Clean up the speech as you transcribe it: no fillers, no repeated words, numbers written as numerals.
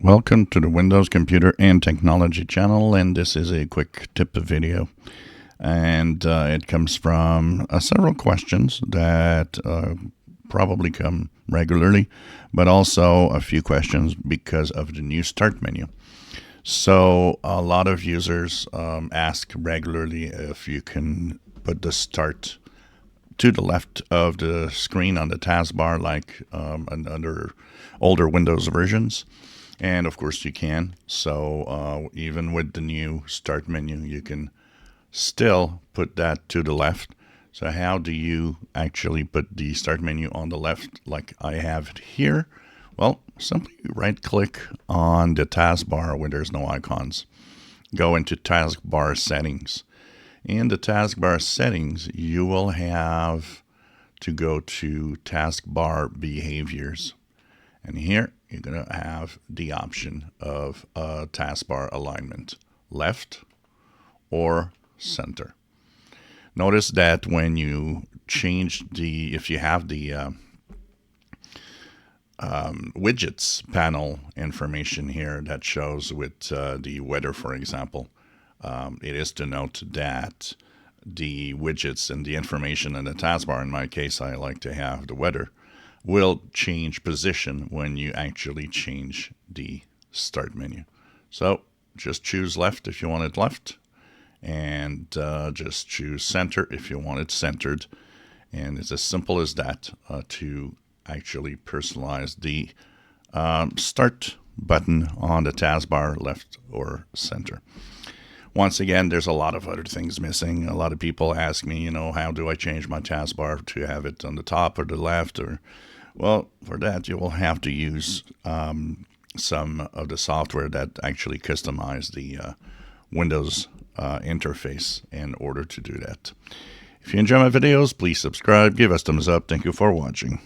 Welcome to the Windows Computer and Technology channel, and this is a quick tip video. And it comes from several questions that probably come regularly, but also a few questions because of the new Start menu. So a lot of users ask regularly if you can put the Start to the left of the screen on the taskbar like under older Windows versions. And of course you can. So even with the new Start menu, you can still put that to the left. So how do you actually put the Start menu on the left like I have it here? Well, simply right click on the taskbar where there's no icons. Go into taskbar settings. In the taskbar settings, you will have to go to taskbar behaviors. And here you're going to have the option of taskbar alignment, left or center. Notice that when you change if you have the widgets panel information here that shows with the weather, for example, it is to note that the widgets and the information in the taskbar, in my case, I like to have the weather, will change position when you actually change the Start menu. So just choose left if you want it left, and just choose center if you want it centered. And it's as simple as that to actually personalize the Start button on the taskbar, left or center. Once again, there's a lot of other things missing. A lot of people ask me, how do I change my taskbar to have it on the top or the left? Well, for that, you will have to use some of the software that actually customize the Windows interface in order to do that. If you enjoy my videos, please subscribe, give us thumbs up. Thank you for watching.